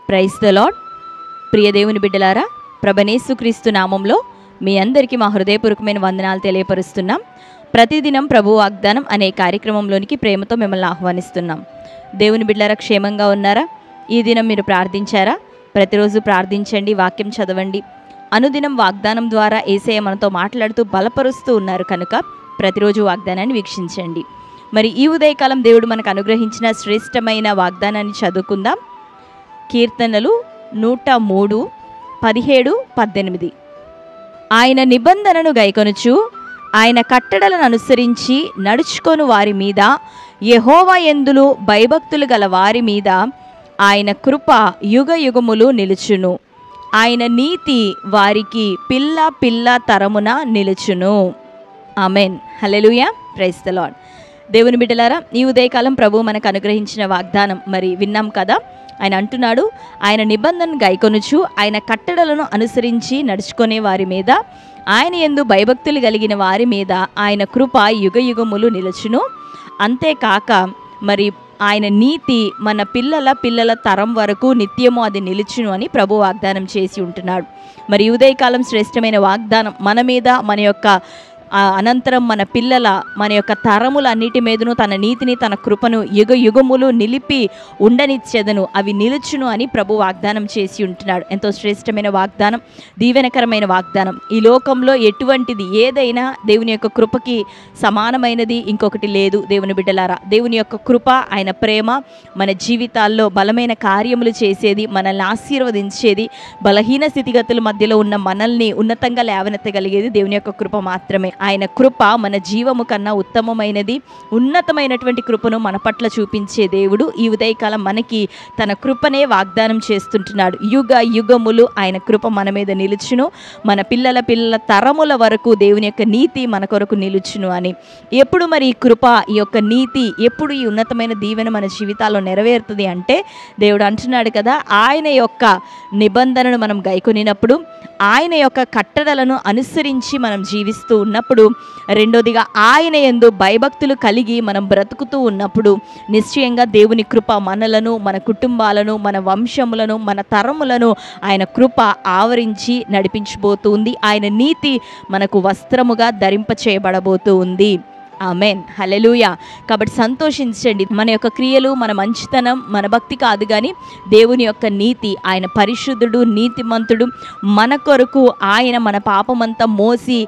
Praise the lord. ప్రియ దేవుని బిడ్డలారా, ప్రభుయేసుక్రీస్తు నామంలో మీ అందరికీ మా హృదయపూర్వకమైన వందనాలు తెలియపరుస్తున్నాం. ప్రతిదినం ప్రభు వాగ్దానం అనే కార్యక్రమంలోనికి ప్రేమతో మిమ్మల్ని ఆహ్వానిస్తున్నాం. దేవుని బిడ్డలారా, క్షేమంగా ఉన్నారా? ఈ దినం మీరు ప్రార్థించారా? ప్రతిరోజు ప్రార్థించండి, వాక్యం చదవండి. అనుదినం వాగ్దానం ద్వారా యేసయ్య మనతో మాట్లాడుతూ బలపరుస్తూ ఉన్నారు కనుక ప్రతిరోజు వాగ్దానాన్ని వీక్షించండి. మరి ఈ ఉదయకాలం దేవుడు మనకు అనుగ్రహించిన శ్రేష్టమైన వాగ్దానాన్ని చదువుకుందాం. కీర్తనలు 103, 17, 18. ఆయన నిబంధనను గైకొనుచు ఆయన కట్టడలను అనుసరించి నడుచుకొను వారి మీద, యెహోవా యందులు భయభక్తులు గల వారి మీద ఆయన కృప యుగ యుగములు నిలుచును. ఆయన నీతి వారికి పిల్ల పిల్ల తరమున నిలుచును. Amen. Hallelujah. Praise the Lord. దేవుని బిడ్డలారా, ఈ ఉదయకాలం ప్రభు మనకు అనుగ్రహించిన వాగ్దానం మరి విన్నాం కదా. ఆయన అంటున్నాడు, ఆయన నిబంధనను గైకొనుచు ఆయన కట్టడలను అనుసరించి నడుచుకునే వారి మీద, ఆయన యందు భయభక్తులు కలిగిన వారి మీద ఆయన కృప యుగ యుగములు నిలుచును. అంతేకాక మరి ఆయన నీతి మన పిల్లల తరం వరకు నిత్యము అది నిలుచును అని ప్రభు వాగ్దానం చేసి ఉంటున్నాడు. మరి ఉదయకాలం శ్రేష్టమైన వాగ్దానం మన మీద, మన యొక్క అనంతరం మన యొక్క తరములన్నిటి మీదను తన నీతిని, తన కృపను యుగ యుగములు నిలిపి ఉండనిచ్చేదను, అవి నిలుచును అని ప్రభు వాగ్దానం చేసి ఉంటున్నాడు. ఎంతో శ్రేష్టమైన వాగ్దానం, దీవెనకరమైన వాగ్దానం. ఈ లోకంలో ఎటువంటిది ఏదైనా దేవుని యొక్క కృపకి సమానమైనది ఇంకొకటి లేదు. దేవుని బిడ్డలారా, దేవుని యొక్క కృప, ఆయన ప్రేమ మన జీవితాల్లో బలమైన కార్యములు చేసేది, మనల్ని ఆశీర్వదించేది, బలహీన స్థితిగతుల మధ్యలో ఉన్న మనల్ని ఉన్నతంగా లేవనెత్తగలిగేది దేవుని యొక్క కృప మాత్రమే. ఆయన కృప మన జీవము కన్నా ఉత్తమమైనది. ఉన్నతమైనటువంటి కృపను మన పట్ల చూపించే దేవుడు ఈ ఉదయకాలం మనకి తన కృపనే వాగ్దానం చేస్తుంటున్నాడు. యుగ యుగములు ఆయన కృప మన మీద నిలుచును, మన పిల్లల తరముల వరకు దేవుని యొక్క నీతి మన కొరకు నిలుచును అని. ఎప్పుడు మరి ఈ కృప, ఈ యొక్క నీతి, ఎప్పుడు ఈ ఉన్నతమైన దీవెన మన జీవితాల్లో నెరవేరుతుంది అంటే దేవుడు అంటున్నాడు కదా, ఆయన యొక్క నిబంధనను మనం గైకొనినప్పుడు, ఆయన యొక్క కట్టడలను అనుసరించి మనం జీవిస్తూ ఉన్నప్పుడు, రెండోదిగా ఆయన యందు భయభక్తులు కలిగి మనం బ్రతుకుతూ ఉన్నప్పుడు నిశ్చయంగా దేవుని కృప మనలను, మన కుటుంబాలను, మన వంశములను, మన తరములను ఆయన కృప ఆవరించి నడిపించబోతుంది. ఆయన నీతి మనకు వస్త్రముగా ధరింప చేయబడబోతూ ఉంది. ఆమెన్. హల్లెలూయా. కాబట్టి సంతోషించండి. మన యొక్క క్రియలు, మన మంచితనం, మన భక్తి కాదు కానీ దేవుని యొక్క నీతి, ఆయన పరిశుద్ధుడు, నీతిమంతుడు. మన కొరకు ఆయన మన పాపమంతా మోసి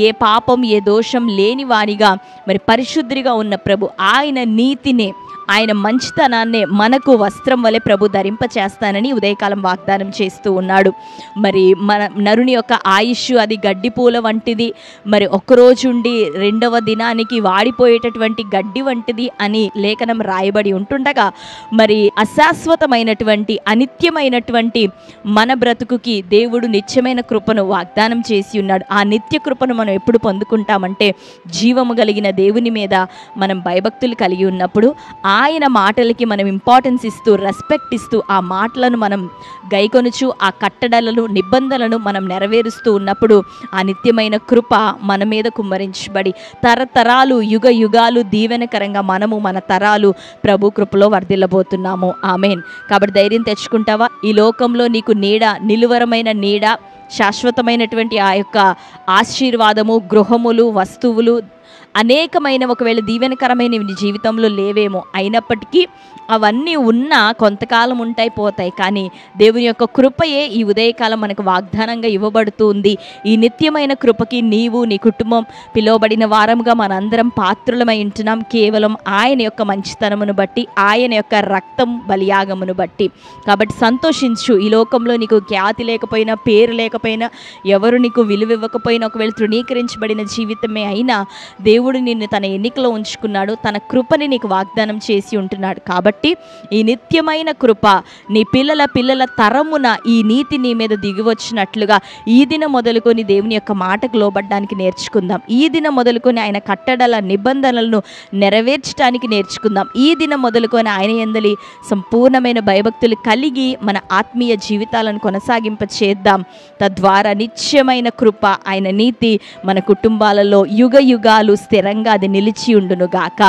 ఏ పాపం, ఏ దోషం లేని వానిగా మరి పరిశుద్ధుడిగా ఉన్న ప్రభు ఆయన నీతినే, ఆయన మంచితనాన్నే మనకు వస్త్రం వలె ప్రభు ధరింప చేస్తానని ఉదయకాలం వాగ్దానం చేస్తూ ఉన్నాడు. మరి మన నరుని యొక్క ఆయుష్ అది గడ్డి పూల వంటిది, మరి ఒక్కరోజు ఉండి రెండవ దినానికి వాడిపోయేటటువంటి గడ్డి వంటిది అని లేఖనం రాయబడి ఉంటుండగా, మరి అశాశ్వతమైనటువంటి, అనిత్యమైనటువంటి మన బ్రతుకుకి దేవుడు నిత్యమైన కృపను వాగ్దానం చేసి ఉన్నాడు. ఆ నిత్య కృపను మనం ఎప్పుడు పొందుకుంటామంటే జీవము కలిగిన దేవుని మీద మనం భయభక్తులు కలిగి ఉన్నప్పుడు, ఆయన మాటలకి మనం ఇంపార్టెన్స్ ఇస్తూ, రెస్పెక్ట్ ఇస్తూ, ఆ మాటలను మనం గైకొనుచు ఆ కట్టడలను, నిబంధనలను మనం నెరవేరుస్తూ ఉన్నప్పుడు ఆ నిత్యమైన కృప మన మీద కుమ్మరించబడి తరతరాలు, యుగ యుగాలు దీవెనకరంగా మనము, మన తరాలు ప్రభు కృపలో వర్ధిల్లబోతున్నాము. ఆమెన్. కాబట్టి ధైర్యం తెచ్చుకుంటావా? ఈ లోకంలో నీకు నీడ, నిలువరమైన నీడ, శాశ్వతమైనటువంటి ఆ యొక్క ఆశీర్వాదము, గృహములు, వస్తువులు అనేకమైన ఒకవేళ దీవెనకరమైన నీ జీవితంలో లేవేమో, అయినప్పటికీ అవన్నీ ఉన్నా కొంతకాలం ఉంటాయి, పోతాయి. కానీ దేవుని యొక్క కృపయే ఈ ఉదయకాలం మనకు వాగ్దానంగా ఇవ్వబడుతుంది. ఈ నిత్యమైన కృపకి నీవు, నీ కుటుంబం పిలువబడిన వారముగా మనందరం పాత్రులమై ఉంటున్నాం. కేవలం ఆయన యొక్క మంచితనమును బట్టి, ఆయన యొక్క రక్తం బలియాగమును బట్టి. కాబట్టి సంతోషించు. ఈ లోకంలో నీకు ఖ్యాతి లేకపోయినా, పేరు లేకపోయినా, ఎవరు నీకు విలువ ఇవ్వకపోయినా, ఒకవేళ తృణీకరించబడిన జీవితమే అయినా దేవుడు నిన్ను తన ఎన్నికలో ఉంచుకున్నాడు. తన కృపని నీకు వాగ్దానం చేసి ఉంటున్నాడు. కాబట్టి ఈ నిత్యమైన కృప నీ పిల్లల తరమున ఈ నీతి నీ మీద దిగివచ్చినట్లుగా ఈ దినం మొదలుకొని దేవుని యొక్క మాటకు లోబడ్డానికి నేర్చుకుందాం. ఈ దినం మొదలుకొని ఆయన కట్టడల నిబంధనలను నెరవేర్చడానికి నేర్చుకుందాం. ఈ దినం మొదలుకొని ఆయన యందలి సంపూర్ణమైన భయభక్తులు కలిగి మన ఆత్మీయ జీవితాలను కొనసాగింప చేద్దాం. తద్వారా నిత్యమైన కృప, ఆయన నీతి మన కుటుంబాలలో యుగ యుగాలు స్థిరంగా అది నిలిచి ఉండును గాక.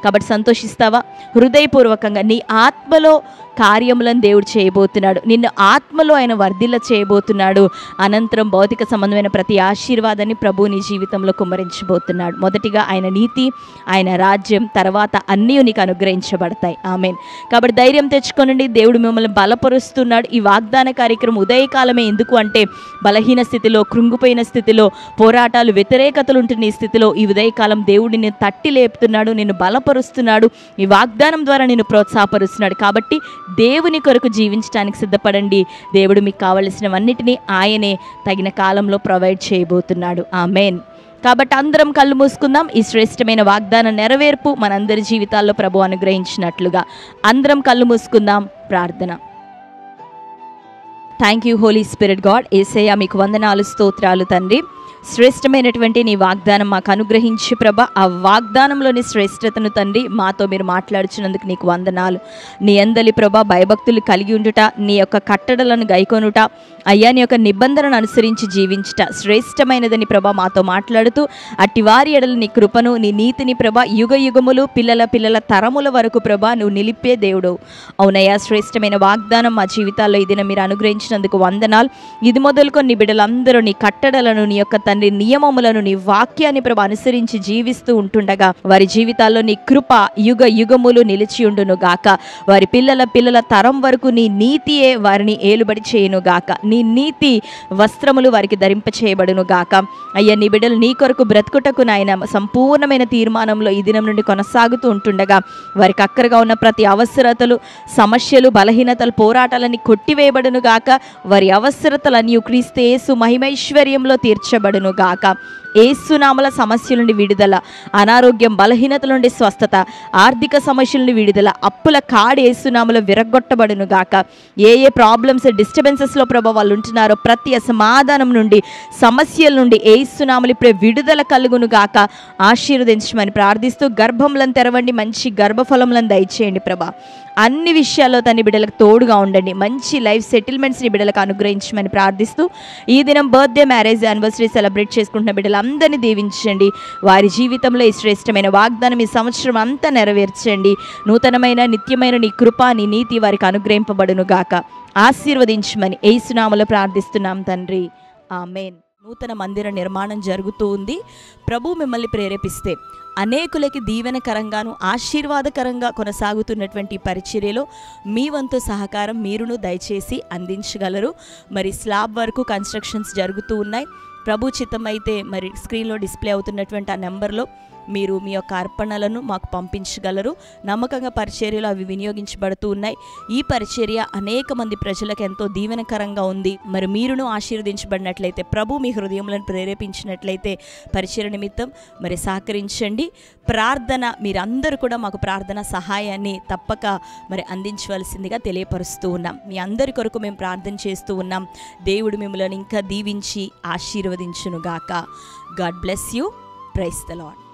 కాబట్టి సంతోషిస్తావా? హృదయపూర్వకంగా నీ ఆత్మలో కార్యములను దేవుడు చేయబోతున్నాడు. నిన్ను ఆత్మలో ఆయన వర్ధిల్ల చేయబోతున్నాడు. అనంతరం భౌతిక సంబంధమైన ప్రతి ఆశీర్వాదాన్ని ప్రభు నీ జీవితంలో కుమ్మరించబోతున్నాడు. మొదటిగా ఆయన నీతి, ఆయన రాజ్యం, తర్వాత అన్నీ నీకు అనుగ్రహించబడతాయి. ఆమేన్. కాబట్టి ధైర్యం తెచ్చుకోనండి. దేవుడు మిమ్మల్ని బలపరుస్తున్నాడు. ఈ వాగ్దాన కార్యక్రమం ఉదయకాలమే. ఎందుకు అంటే బలహీన స్థితిలో, కృంగిపోయిన స్థితిలో, పోరాటాలు, వ్యతిరేకతలు ఉంటున్న ఈ స్థితిలో ఈ ఉదయకాలం దేవుడు నిన్ను తట్టి లేపుతున్నాడు, నిన్ను బలపరుస్తున్నాడు, ఈ వాగ్దానం ద్వారా నిన్ను ప్రోత్సాహపరుస్తున్నాడు. కాబట్టి దేవుని కొరకు జీవించడానికి సిద్ధపడండి. దేవుడు మీకు కావలసినవన్నిటినీ ఆయనే తగిన కాలంలో ప్రొవైడ్ చేయబోతున్నాడు. ఆమేన్. కాబట్టి అందరం కళ్ళు మూసుకుందాం. ఈ శ్రేష్టమైన వాగ్దాన నెరవేర్పు మనందరి జీవితాల్లో ప్రభు అనుగ్రహించినట్లుగా అందరం కళ్ళు మూసుకుందాం. ప్రార్థన. Thank you Holy Spirit God. యేసయ్య మీకు వందనాలు, స్తోత్రాలు తండ్రి. శ్రేష్టమైనటువంటి నీ వాగ్దానం మాకు అనుగ్రహించి ప్రభ, ఆ వాగ్దానంలోని శ్రేష్టతను తండ్రి మాతో మీరు మాట్లాడుచున్నందుకు నీకు వందనాలు. నీ అందలి ప్రభ భయభక్తులు కలిగి ఉండుట, నీ యొక్క కట్టడలను గైకొనుట, అయ్యా నీ యొక్క నిబంధనను అనుసరించి జీవించుట శ్రేష్టమైనదని ప్రభ మాతో మాట్లాడుతూ, అట్టి వారి ఎడల నీ కృపను, నీ నీతిని ప్రభ యుగ యుగములు, పిల్లల తరముల వరకు ప్రభ నువ్వు నిలిపే దేవుడు. అవునయ్యా, శ్రేష్టమైన వాగ్దానం మా జీవితాల్లో ఇది మీరు అనుగ్రహించినందుకు వందనాలు. ఇది మొదలుకొని నీ బిడ్డలందరూ నీ కట్టడలను, నీ యొక్క తండ్రి నియమములను, నీ వాక్యాన్ని ప్రభ అనుసరించి జీవిస్తూ ఉంటుండగా వారి జీవితాల్లో నీ కృప యుగ యుగములు నిలిచి ఉండును గాక. వారి పిల్లల తరం వరకు నీ నీతియే వారిని ఏలుబడి చేయును గాక. నీ నీతి వస్త్రములు వారికి ధరింప చేయబడును గాక. అయ్యా, నీ బిడ్డలు నీ కొరకు బ్రతుకుటకు నాయన సంపూర్ణమైన తీర్మానంలో ఈ దినం నుండి కొనసాగుతూ ఉంటుండగా వారికి అక్కరగా ఉన్న ప్రతి అవసరతలు, సమస్యలు, బలహీనతలు, పోరాటాలని కొట్టివేయబడును గాక. వారి అవసరతలన్నీ క్రీస్తు యేసు మహిమైశ్వర్యంలో తీర్చబడును గాక. ఏసునామల సమస్యల నుండి విడుదల, అనారోగ్యం, బలహీనతల నుండి స్వస్థత, ఆర్థిక సమస్యల నుండి విడుదల, అప్పుల కాడి ఏసునామలో విరగొట్టబడును గాక. ఏ ప్రాబ్లమ్స్, డిస్టర్బెన్సెస్లో ప్రభావ వాళ్ళు ఉంటున్నారో ప్రతి అసమాధానం నుండి, సమస్యల నుండి ఏసునామలు ఇప్పుడే విడుదల కలుగును గాక. ఆశీర్వదించమని ప్రార్థిస్తూ గర్భములను తెరవండి, మంచి గర్భఫలములను దయచేయండి ప్రభా. అన్ని విషయాల్లో తన బిడ్డలకు తోడుగా ఉండండి. మంచి లైఫ్ సెటిల్మెంట్స్ని బిడ్డలకు అనుగ్రహించమని ప్రార్థిస్తూ ఈ దినం బర్త్డే, మ్యారేజ్, యానివర్సరీ సెలబ్రేట్ చేసుకుంటున్న బిడ్డలందరినీ దీవించండి. వారి జీవితంలో ఈ శ్రేష్టమైన వాగ్దానం ఈ సంవత్సరం అంతా నెరవేర్చండి. నూతనమైన నిత్యమైన నీ కృప, నీ నీతి వారికి అనుగ్రహింపబడును గాక. ఆశీర్వదించమని యేసునామములో ప్రార్థిస్తున్నాం తండ్రి. ఆమేన్. నూతన మందిర నిర్మాణం జరుగుతూ ఉంది. ప్రభు మిమ్మల్ని ప్రేరేపిస్తే అనేకులకి దీవెనకరంగాను ఆశీర్వాదకరంగా కొనసాగుతున్నటువంటి పరిచర్యలో మీ వంతు సహకారం మీరును దయచేసి అందించగలరు. మరి స్లాబ్ వరకు కన్స్ట్రక్షన్స్ జరుగుతూ ఉన్నాయి. ప్రభు చిత్తమైతే మరి స్క్రీన్లో డిస్ప్లే అవుతున్నటువంటి ఆ నెంబర్లో మీరు మీ యొక్క అర్పణలను మాకు పంపించగలరు. నమ్మకంగా పరిచర్యలు అవి వినియోగించబడుతూ ఉన్నాయి. ఈ పరిచర్య అనేక మంది ప్రజలకు ఎంతో దీవెనకరంగా ఉంది. మరి మీరును ఆశీర్వదించబడినట్లయితే, ప్రభు మీ హృదయములను ప్రేరేపించినట్లయితే పరిచర్య నిమిత్తం మరి సహకరించండి. ప్రార్థన, మీరందరూ కూడా మాకు ప్రార్థన సహాయాన్ని తప్పక మరి అందించవలసిందిగా తెలియపరుస్తూ ఉన్నాం. మీ అందరి కొరకు మేము ప్రార్థన చేస్తూ ఉన్నాం. దేవుడు మిమ్మల్ని ఇంకా దీవించి ఆశీర్వదించునుగాక. God bless you. Praise the lord.